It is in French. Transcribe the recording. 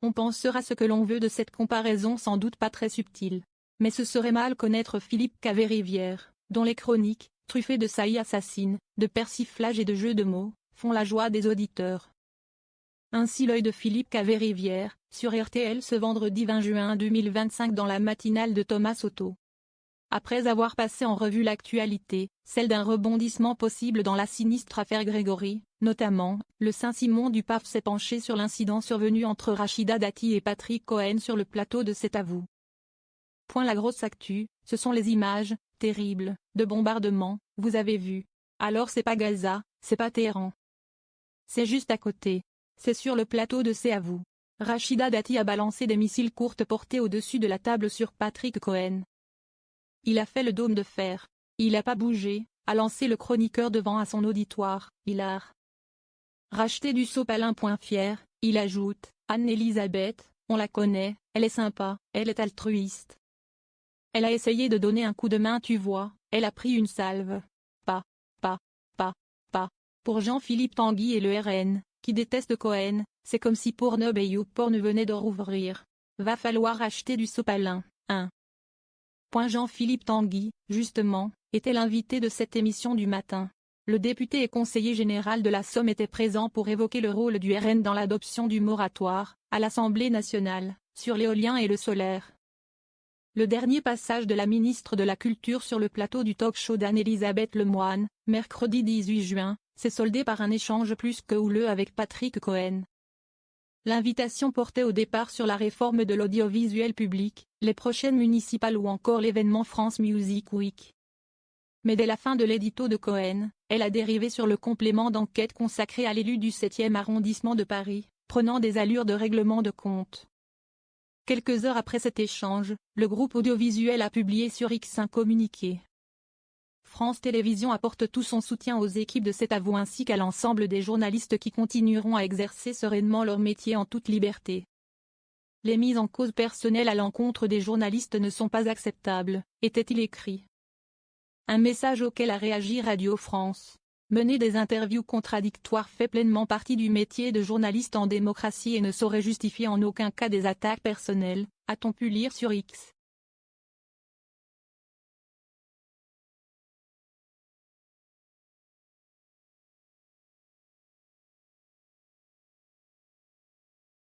On pensera ce que l'on veut de cette comparaison sans doute pas très subtile. Mais ce serait mal connaître Philippe Caverivière, dont les chroniques, truffées de saillies assassines, de persiflage et de jeux de mots, font la joie des auditeurs. Ainsi l'œil de Philippe Caverivière, sur RTL ce vendredi 20 juin 2025 dans la matinale de Thomas Soto. Après avoir passé en revue l'actualité, celle d'un rebondissement possible dans la sinistre affaire Grégory, notamment, le Saint-Simon du Pape s'est penché sur l'incident survenu entre Rachida Dati et Patrick Cohen sur le plateau de C'est à vous. La grosse actu, ce sont les images, terribles, de bombardements, vous avez vu. Alors c'est pas Gaza, c'est pas Téhéran. C'est juste à côté. C'est sur le plateau de C'est à vous. Rachida Dati a balancé des missiles courtes portés au-dessus de la table sur Patrick Cohen. Il a fait le dôme de fer. Il a pas bougé, a lancé le chroniqueur devant à son auditoire, hilar. Racheter du sopalin. Fier, il ajoute, Anne-Elisabeth, on la connaît, elle est sympa, elle est altruiste. Elle a essayé de donner un coup de main, tu vois, elle a pris une salve. Pas. Pour Jean-Philippe Tanguy et le RN, qui déteste Cohen, c'est comme si Pornhub et YouPorn venaient de rouvrir. Va falloir acheter du sopalin, hein. Jean-Philippe Tanguy, justement, était l'invité de cette émission du matin. Le député et conseiller général de la Somme était présent pour évoquer le rôle du RN dans l'adoption du moratoire, à l'Assemblée nationale, sur l'éolien et le solaire. Le dernier passage de la ministre de la Culture sur le plateau du talk-show d'Anne-Elisabeth Lemoine, mercredi 18 juin, s'est soldé par un échange plus que houleux avec Patrick Cohen. L'invitation portait au départ sur la réforme de l'audiovisuel public, les prochaines municipales ou encore l'événement France Music Week. Mais dès la fin de l'édito de Cohen, elle a dérivé sur le complément d'enquête consacré à l'élu du 7e arrondissement de Paris, prenant des allures de règlement de compte. Quelques heures après cet échange, le groupe audiovisuel a publié sur X un communiqué. France Télévisions apporte tout son soutien aux équipes de C'est à vous ainsi qu'à l'ensemble des journalistes qui continueront à exercer sereinement leur métier en toute liberté. Les mises en cause personnelles à l'encontre des journalistes ne sont pas acceptables, était-il écrit. Un message auquel a réagi Radio France. Mener des interviews contradictoires fait pleinement partie du métier de journaliste en démocratie et ne saurait justifier en aucun cas des attaques personnelles, a-t-on pu lire sur X.